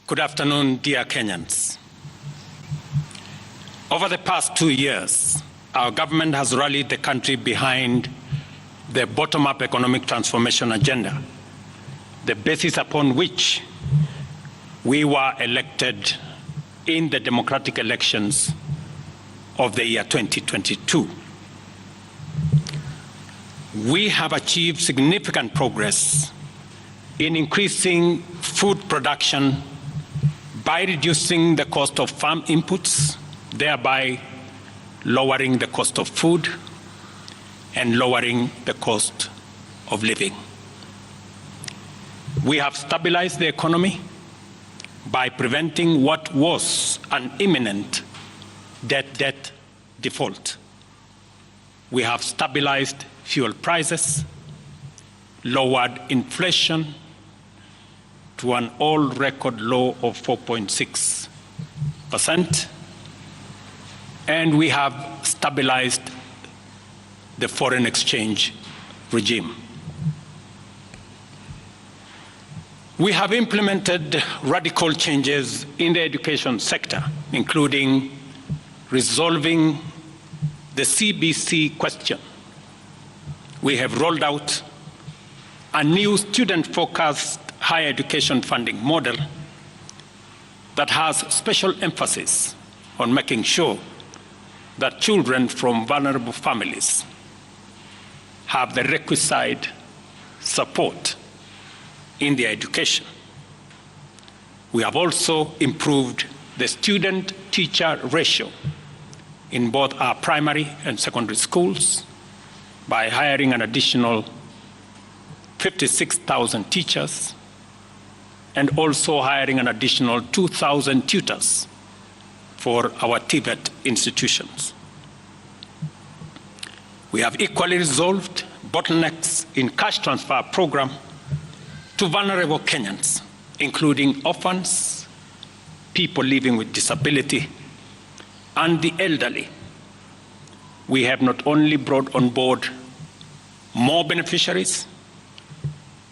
Good afternoon, dear Kenyans. Over the past 2 years, our government has rallied the country behind the bottom-up economic transformation agenda, the basis upon which we were elected in the democratic elections of the year 2022. We have achieved significant progress in increasing food production by reducing the cost of farm inputs, thereby lowering the cost of food and lowering the cost of living. We have stabilized the economy by preventing what was an imminent debt default. We have stabilized fuel prices, lowered inflation to an all-record low of 4.6%, and we have stabilized the foreign exchange regime. We have implemented radical changes in the education sector, including resolving the CBC question. We have rolled out a new student-focused higher education funding model that has special emphasis on making sure that children from vulnerable families have the requisite support in their education. We have also improved the student-teacher ratio in both our primary and secondary schools by hiring an additional 56,000 teachers and also hiring an additional 2,000 tutors for our TVET institutions. We have equally resolved bottlenecks in cash transfer program to vulnerable Kenyans, including orphans, people living with disability, and the elderly. We have not only brought on board more beneficiaries,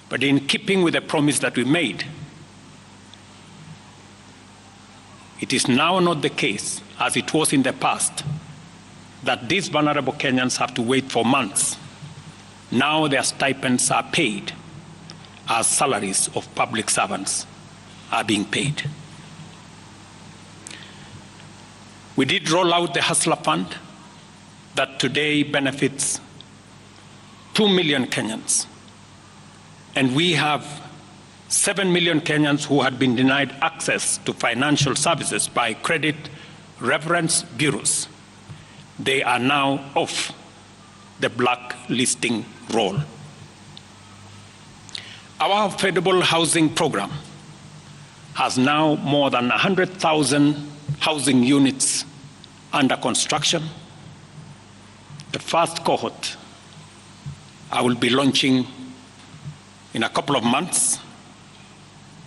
but in keeping with the promise that we made, it is now not the case, as it was in the past, that these vulnerable Kenyans have to wait for months. Now their stipends are paid as salaries of public servants are being paid. We did roll out the Hustler Fund that today benefits 2 million Kenyans. And we have 7 million Kenyans who had been denied access to financial services by credit reference bureaus. They are now off the blacklisting roll. Our affordable housing program has now more than 100,000 housing units under construction. The first cohort I will be launching in a couple of months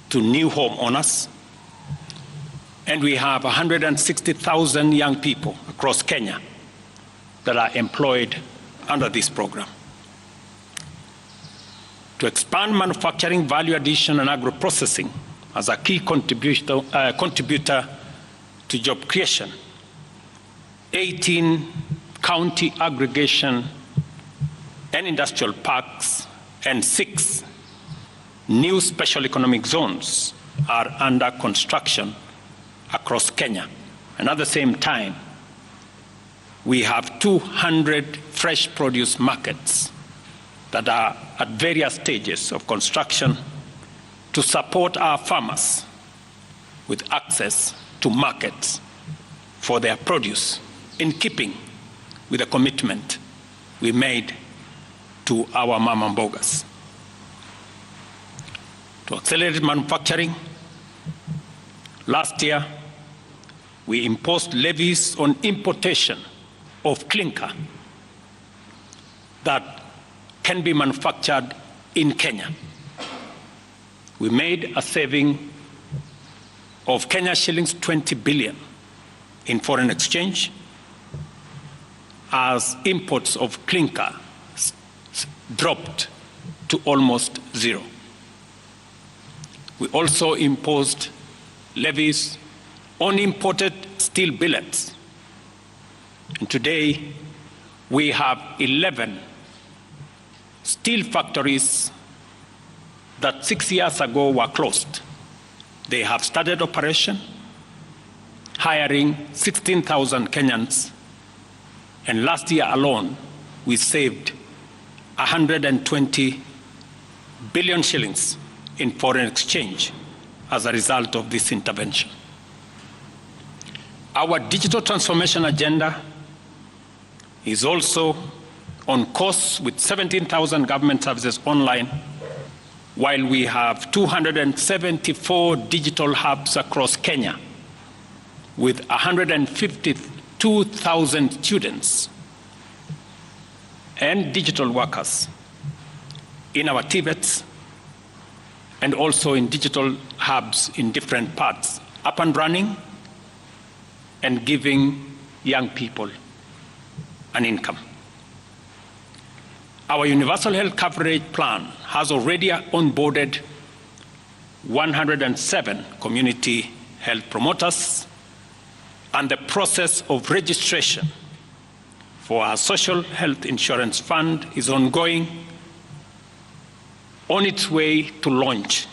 to new homeowners, and we have 160,000 young people across Kenya that are employed under this program. To expand manufacturing, value addition, and agro-processing as a key contributor to job creation, 18 county aggregation and industrial parks and 6 new special economic zones are under construction across Kenya. And at the same time, we have 200 fresh produce markets that are at various stages of construction to support our farmers with access to markets for their produce, in keeping with the commitment we made to our mama mbogas. To accelerate manufacturing, last year we imposed levies on importation of clinker that can be manufactured in Kenya. We made a saving of Kenya shillings 20 billion in foreign exchange as imports of clinker dropped to almost zero. We also imposed levies on imported steel billets. And today, we have 11 steel factories that 6 years ago were closed. They have started operation, hiring 16,000 Kenyans, and last year alone, we saved 120 billion shillings in foreign exchange as a result of this intervention. Our digital transformation agenda is also on course with 17,000 government services online, while we have 274 digital hubs across Kenya with 152,000 students and digital workers in our TVETs and also in digital hubs in different parts, up and running and giving young people an income. Our universal health coverage plan has already onboarded 107 community health promoters, and the process of registration for our social health insurance fund is ongoing, on its way to launch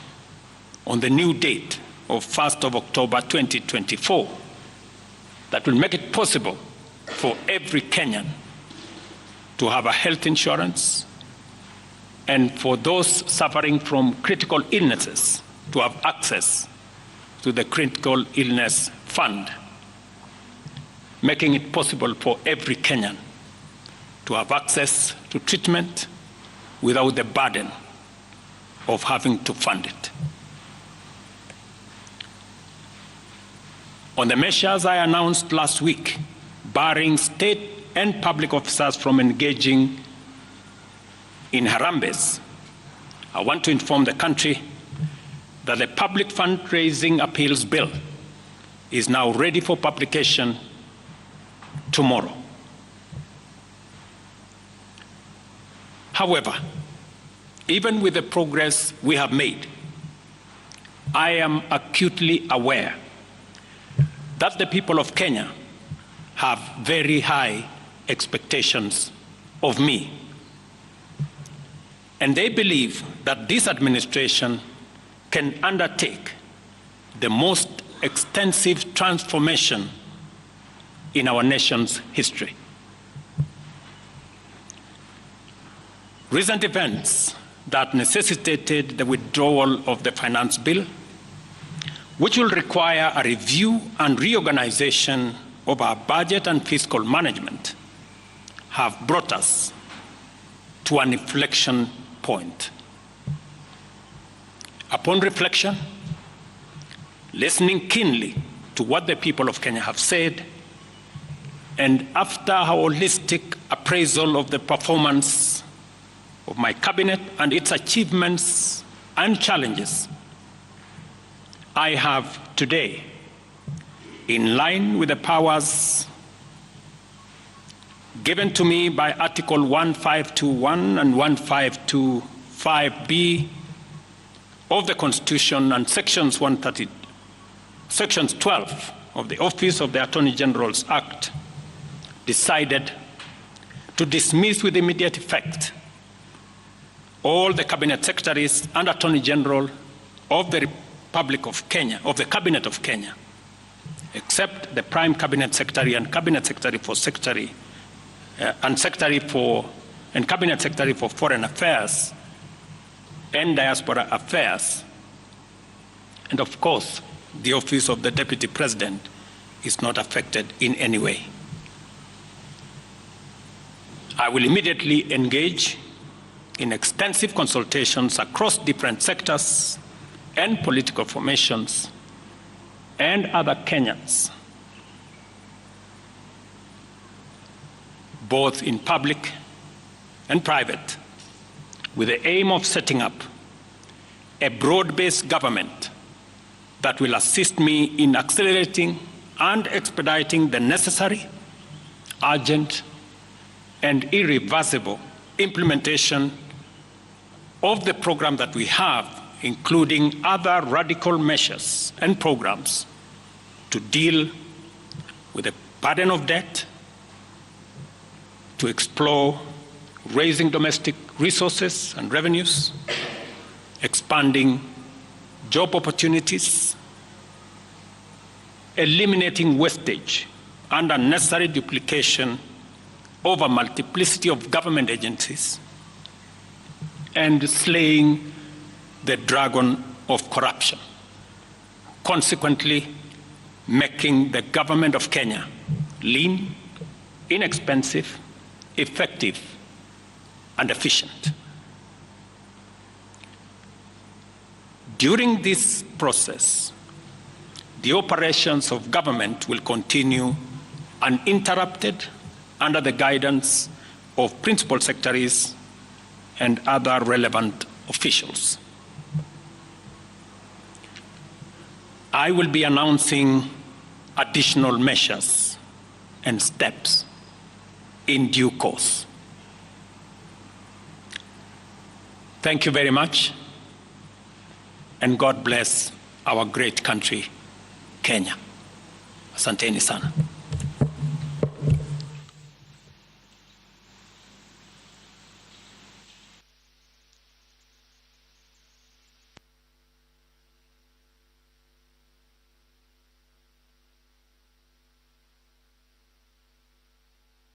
on the new date of 1st of October 2024 that will make it possible for every Kenyan to have a health insurance, and for those suffering from critical illnesses to have access to the critical illness fund, making it possible for every Kenyan to have access to treatment without the burden of having to fund it. On the measures I announced last week, barring state and public officers from engaging in harambes, I want to inform the country that the public fundraising appeals bill is now ready for publication tomorrow. However, even with the progress we have made, I am acutely aware that the people of Kenya have very high expectations of me. And they believe that this administration can undertake the most extensive transformation in our nation's history. Recent events that necessitated the withdrawal of the finance bill, which will require a review and reorganization of our budget and fiscal management, have brought us to an inflection point. Upon reflection, listening keenly to what the people of Kenya have said, and after a holistic appraisal of the performance of my cabinet and its achievements and challenges, I have today, in line with the powers given to me by Article 1521 and 1525B of the Constitution and Sections 12 of the Office of the Attorney General's Act, decided to dismiss with immediate effect all the cabinet secretaries and Attorney General of the Republic of Kenya, of the Cabinet of Kenya, except the Prime Cabinet Secretary and Cabinet Secretary for Cabinet Secretary for Foreign Affairs and Diaspora Affairs. And of course, the Office of the Deputy President is not affected in any way. I will immediately engage in extensive consultations across different sectors and political formations and other Kenyans, both in public and private, with the aim of setting up a broad-based government that will assist me in accelerating and expediting the necessary, urgent, and irreversible implementation of the program that we have including other radical measures and programs to deal with the burden of debt, to explore raising domestic resources and revenues, expanding job opportunities, eliminating wastage and unnecessary duplication of a multiplicity of government agencies, and slaying the dragon of corruption, consequently making the government of Kenya lean, inexpensive, effective, and efficient. During this process, the operations of government will continue uninterrupted under the guidance of principal secretaries and other relevant officials. I will be announcing additional measures and steps in due course. Thank you very much, and God bless our great country, Kenya. Asanteni sana.